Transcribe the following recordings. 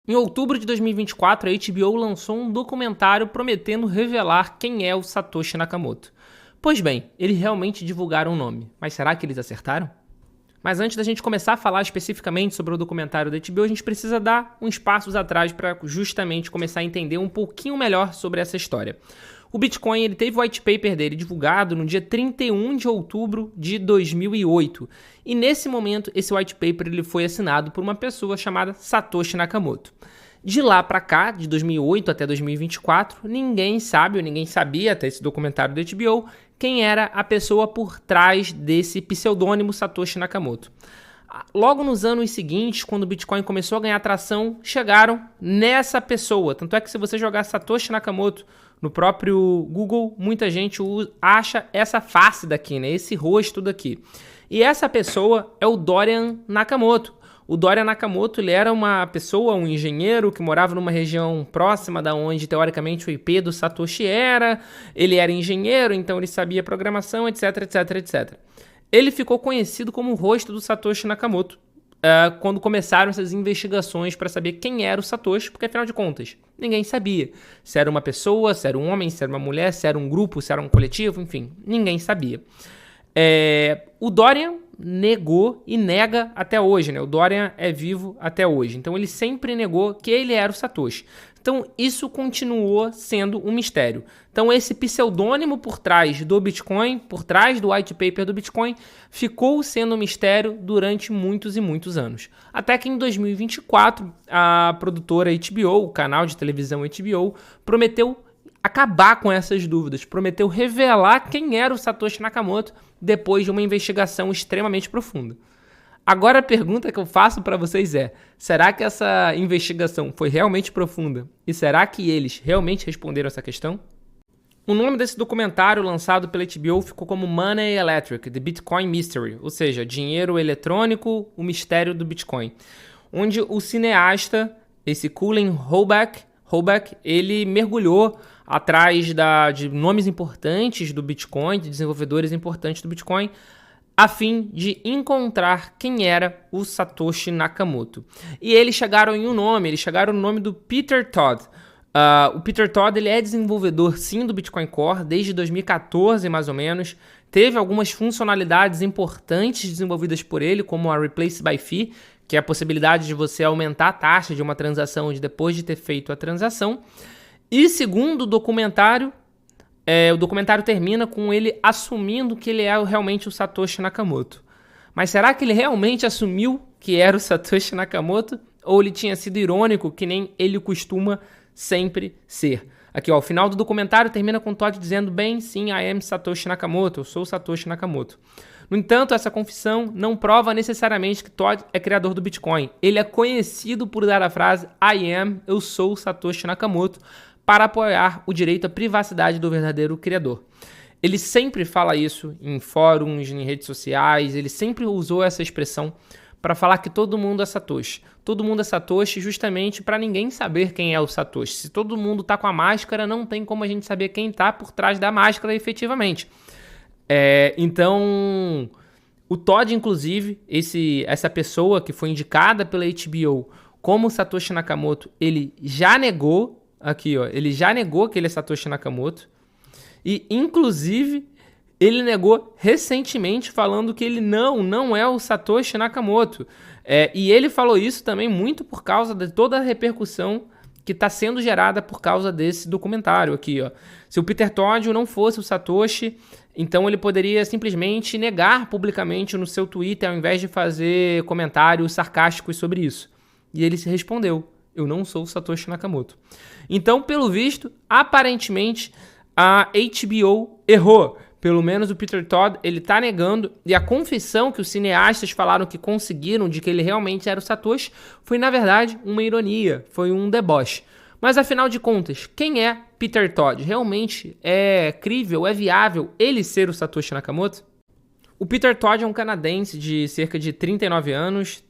Em outubro de 2024, a HBO lançou um documentário prometendo revelar quem é o Satoshi Nakamoto. Pois bem, eles realmente divulgaram o nome, mas será que eles acertaram? Mas antes da gente começar a falar especificamente sobre o documentário da HBO, a gente precisa dar uns passos atrás para justamente começar a entender um pouquinho melhor sobre essa história. O Bitcoin ele teve o white paper dele divulgado no dia 31 de outubro de 2008. E nesse momento, esse white paper ele foi assinado por uma pessoa chamada Satoshi Nakamoto. De lá para cá, de 2008 até 2024, ninguém sabe ou ninguém sabia até esse documentário da HBO quem era a pessoa por trás desse pseudônimo Satoshi Nakamoto. Logo nos anos seguintes, quando o Bitcoin começou a ganhar tração, chegaram nessa pessoa. Tanto é que se você jogar Satoshi Nakamoto no próprio Google, muita gente acha essa face daqui, né? Esse rosto daqui. E essa pessoa é o Dorian Nakamoto. O Dorian Nakamoto ele era uma pessoa, um engenheiro que morava numa região próxima da onde teoricamente o IP do Satoshi era. Ele era engenheiro, então ele sabia programação, etc, etc, etc. Ele ficou conhecido como o rosto do Satoshi Nakamoto quando começaram essas investigações para saber quem era o Satoshi, porque afinal de contas, ninguém sabia se era uma pessoa, se era um homem, se era uma mulher, se era um grupo, se era um coletivo, enfim, ninguém sabia. O Dorian negou e nega até hoje, né? O Dorian é vivo até hoje, então ele sempre negou que ele era o Satoshi. Então isso continuou sendo um mistério. Então esse pseudônimo por trás do Bitcoin, por trás do white paper do Bitcoin, ficou sendo um mistério durante muitos e muitos anos. Até que em 2024, a produtora HBO, o canal de televisão HBO, prometeu acabar com essas dúvidas, prometeu revelar quem era o Satoshi Nakamoto depois de uma investigação extremamente profunda. Agora a pergunta que eu faço para vocês é: será que essa investigação foi realmente profunda? E será que eles realmente responderam essa questão? O nome desse documentário lançado pela HBO ficou como Money Electric, The Bitcoin Mystery, ou seja, dinheiro eletrônico, o mistério do Bitcoin. Onde o cineasta, esse Cullen Hoback, ele mergulhou atrás de nomes importantes do Bitcoin, de desenvolvedores importantes do Bitcoin, a fim de encontrar quem era o Satoshi Nakamoto. E eles chegaram no nome do Peter Todd. O Peter Todd ele é desenvolvedor sim do Bitcoin Core desde 2014 mais ou menos. Teve algumas funcionalidades importantes desenvolvidas por ele, como a Replace by Fee, que é a possibilidade de você aumentar a taxa de uma transação depois de ter feito a transação. E segundo o documentário termina com ele assumindo que ele é realmente o Satoshi Nakamoto. Mas será que ele realmente assumiu que era o Satoshi Nakamoto? Ou ele tinha sido irônico, que nem ele costuma sempre ser? Aqui, ó, o final do documentário termina com Todd dizendo: bem, sim, I am Satoshi Nakamoto, eu sou o Satoshi Nakamoto. No entanto, essa confissão não prova necessariamente que Todd é criador do Bitcoin. Ele é conhecido por dar a frase I am, eu sou o Satoshi Nakamoto, para apoiar o direito à privacidade do verdadeiro criador. Ele sempre fala isso em fóruns, em redes sociais, ele sempre usou essa expressão para falar que todo mundo é Satoshi. Todo mundo é Satoshi justamente para ninguém saber quem é o Satoshi. Se todo mundo está com a máscara, não tem como a gente saber quem está por trás da máscara efetivamente. Então, o Todd, inclusive, essa pessoa que foi indicada pela HBO como Satoshi Nakamoto, ele já negou. Aqui, ó, ele já negou que ele é Satoshi Nakamoto e, inclusive, ele negou recentemente falando que ele não é o Satoshi Nakamoto. E ele falou isso também muito por causa de toda a repercussão que está sendo gerada por causa desse documentário aqui, ó. Se o Peter Todd não fosse o Satoshi, então ele poderia simplesmente negar publicamente no seu Twitter ao invés de fazer comentários sarcásticos sobre isso. E ele se respondeu: eu não sou o Satoshi Nakamoto. Então, pelo visto, aparentemente, a HBO errou. Pelo menos o Peter Todd, ele tá negando. E a confissão que os cineastas falaram que conseguiram de que ele realmente era o Satoshi foi, na verdade, uma ironia. Foi um deboche. Mas, afinal de contas, quem é Peter Todd? Realmente é crível, é viável ele ser o Satoshi Nakamoto? O Peter Todd é um canadense de cerca de 39 anos,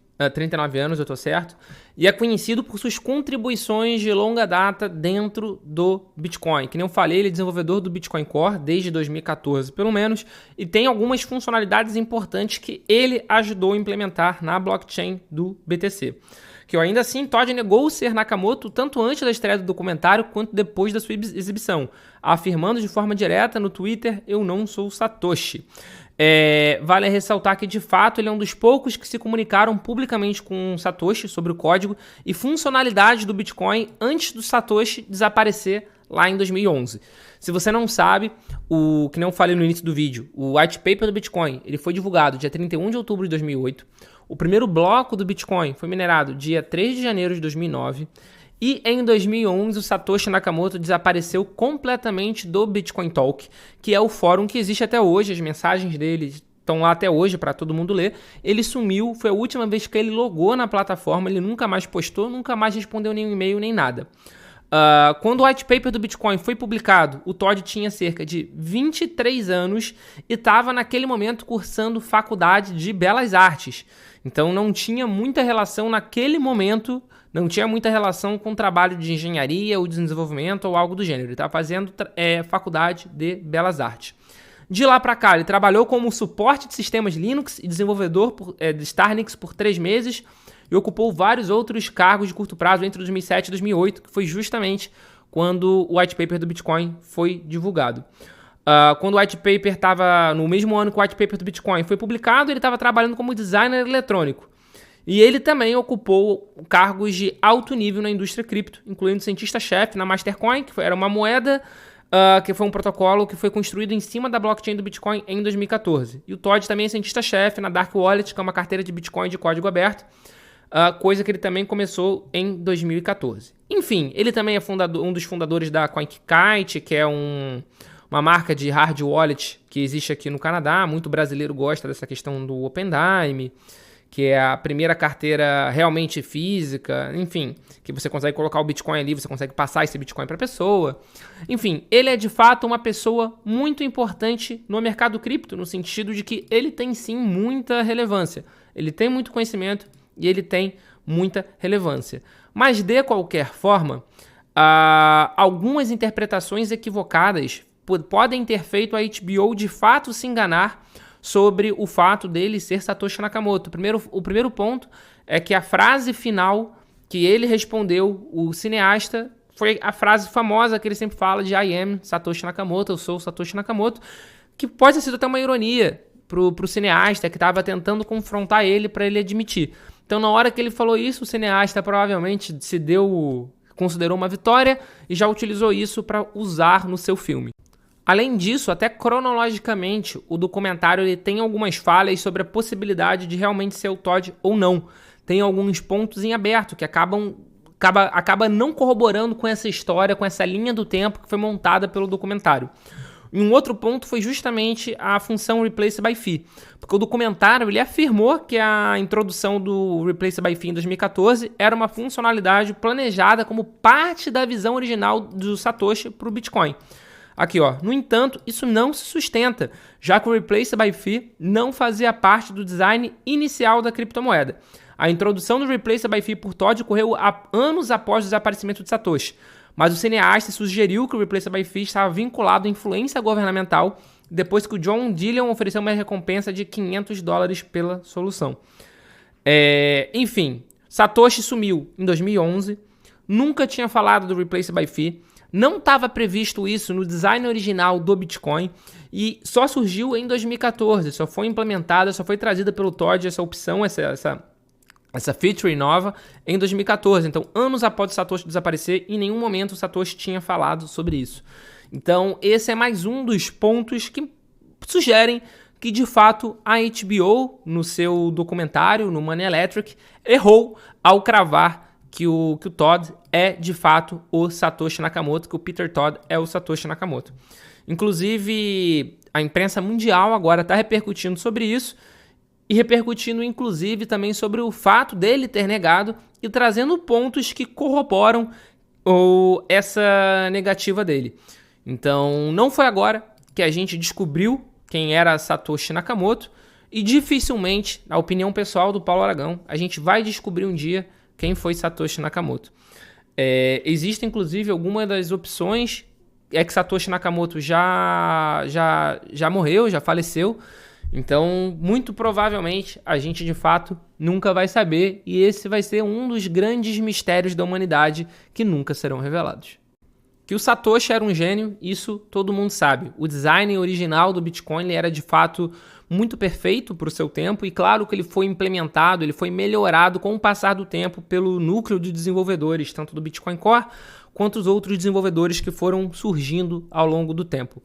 eu tô certo, e é conhecido por suas contribuições de longa data dentro do Bitcoin. Que nem eu falei, ele é desenvolvedor do Bitcoin Core desde 2014, pelo menos, e tem algumas funcionalidades importantes que ele ajudou a implementar na blockchain do BTC. que ainda assim Todd negou ser Nakamoto tanto antes da estreia do documentário quanto depois da sua exibição, afirmando de forma direta no Twitter: "Eu não sou Satoshi". Vale ressaltar que, de fato, ele é um dos poucos que se comunicaram publicamente com Satoshi sobre o código e funcionalidades do Bitcoin antes do Satoshi desaparecer lá em 2011. Se você não sabe, que nem eu falei no início do vídeo, o white paper do Bitcoin ele foi divulgado dia 31 de outubro de 2008. O primeiro bloco do Bitcoin foi minerado dia 3 de janeiro de 2009. E em 2011, o Satoshi Nakamoto desapareceu completamente do Bitcoin Talk, que é o fórum que existe até hoje. As mensagens dele estão lá até hoje para todo mundo ler. Ele sumiu, foi a última vez que ele logou na plataforma, ele nunca mais postou, nunca mais respondeu nenhum e-mail nem nada. Quando o white paper do Bitcoin foi publicado, o Todd tinha cerca de 23 anos e estava naquele momento cursando faculdade de Belas Artes. Então não tinha muita relação naquele momento, não tinha muita relação com o trabalho de engenharia ou desenvolvimento ou algo do gênero. Ele estava fazendo faculdade de Belas Artes. De lá para cá, ele trabalhou como suporte de sistemas Linux e desenvolvedor de Starnix por 3 meses e ocupou vários outros cargos de curto prazo entre 2007 e 2008, que foi justamente quando o white paper do Bitcoin foi divulgado. Quando o white paper estava no mesmo ano que o white paper do Bitcoin foi publicado, ele estava trabalhando como designer eletrônico. E ele também ocupou cargos de alto nível na indústria cripto, incluindo cientista-chefe na Mastercoin, que era uma moeda, que foi um protocolo que foi construído em cima da blockchain do Bitcoin em 2014. E o Todd também é cientista-chefe na Dark Wallet, que é uma carteira de Bitcoin de código aberto, coisa que ele também começou em 2014. Enfim, ele também é um dos fundadores da CoinKite, que é uma marca de hard wallet que existe aqui no Canadá. Muito brasileiro gosta dessa questão do OpenDime, que é a primeira carteira realmente física, enfim, que você consegue colocar o Bitcoin ali, você consegue passar esse Bitcoin para a pessoa. Enfim, ele é de fato uma pessoa muito importante no mercado cripto, no sentido de que ele tem sim muita relevância. Ele tem muito conhecimento e ele tem muita relevância. Mas de qualquer forma, algumas interpretações equivocadas podem ter feito a HBO de fato se enganar sobre o fato dele ser Satoshi Nakamoto. O primeiro ponto é que a frase final que ele respondeu, o cineasta, foi a frase famosa que ele sempre fala de I am Satoshi Nakamoto, eu sou Satoshi Nakamoto, que pode ter sido até uma ironia pro cineasta que estava tentando confrontar ele para ele admitir. Então, na hora que ele falou isso, o cineasta provavelmente considerou uma vitória e já utilizou isso para usar no seu filme. Além disso, até cronologicamente, o documentário ele tem algumas falhas sobre a possibilidade de realmente ser o Todd ou não. Tem alguns pontos em aberto que acaba não corroborando com essa história, com essa linha do tempo que foi montada pelo documentário. E um outro ponto foi justamente a função Replace by Fee, porque o documentário ele afirmou que a introdução do Replace by Fee em 2014 era uma funcionalidade planejada como parte da visão original do Satoshi para o Bitcoin. Aqui, ó. No entanto, isso não se sustenta, já que o Replace by Fee não fazia parte do design inicial da criptomoeda. A introdução do Replace by Fee por Todd ocorreu anos após o desaparecimento de Satoshi, mas o cineasta sugeriu que o Replace by Fee estava vinculado à influência governamental depois que o John Dillion ofereceu uma recompensa de $500 pela solução. Enfim, Satoshi sumiu em 2011, nunca tinha falado do Replace by Fee, não estava previsto isso no design original do Bitcoin e só surgiu em 2014, só foi implementada, só foi trazida pelo Todd essa opção, essa feature nova em 2014. Então, anos após o Satoshi desaparecer, em nenhum momento o Satoshi tinha falado sobre isso. Então, esse é mais um dos pontos que sugerem que, de fato, a HBO, no seu documentário, no Money Electric, errou ao cravar que o Todd é, de fato, o Satoshi Nakamoto, que o Peter Todd é o Satoshi Nakamoto. Inclusive, a imprensa mundial agora está repercutindo sobre isso e repercutindo, inclusive, também sobre o fato dele ter negado e trazendo pontos que corroboram essa negativa dele. Então, não foi agora que a gente descobriu quem era Satoshi Nakamoto e dificilmente, na opinião pessoal do Paulo Aragão, a gente vai descobrir um dia quem foi Satoshi Nakamoto. Existe, inclusive, alguma das opções, é que Satoshi Nakamoto já morreu, já faleceu, Então, muito provavelmente, a gente de fato nunca vai saber, e esse vai ser um dos grandes mistérios da humanidade que nunca serão revelados. Que o Satoshi era um gênio, isso todo mundo sabe. O design original do Bitcoin ele era de fato muito perfeito para o seu tempo, e claro que ele foi implementado, ele foi melhorado com o passar do tempo pelo núcleo de desenvolvedores, tanto do Bitcoin Core quanto os outros desenvolvedores que foram surgindo ao longo do tempo.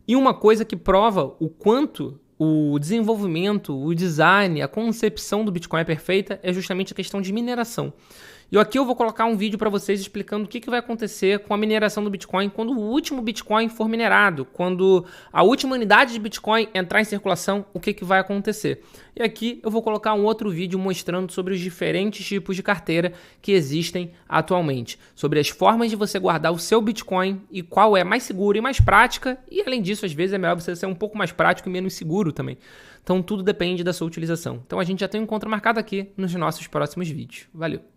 E uma coisa que prova o quanto o desenvolvimento, o design, a concepção do Bitcoin é perfeita é justamente a questão de mineração. E aqui eu vou colocar um vídeo para vocês explicando o que vai acontecer com a mineração do Bitcoin quando o último Bitcoin for minerado, quando a última unidade de Bitcoin entrar em circulação, o que vai acontecer. E aqui eu vou colocar um outro vídeo mostrando sobre os diferentes tipos de carteira que existem atualmente, sobre as formas de você guardar o seu Bitcoin e qual é mais segura e mais prática, e além disso, às vezes é melhor você ser um pouco mais prático e menos seguro também. Então tudo depende da sua utilização. Então a gente já tem um encontro marcado aqui nos nossos próximos vídeos. Valeu!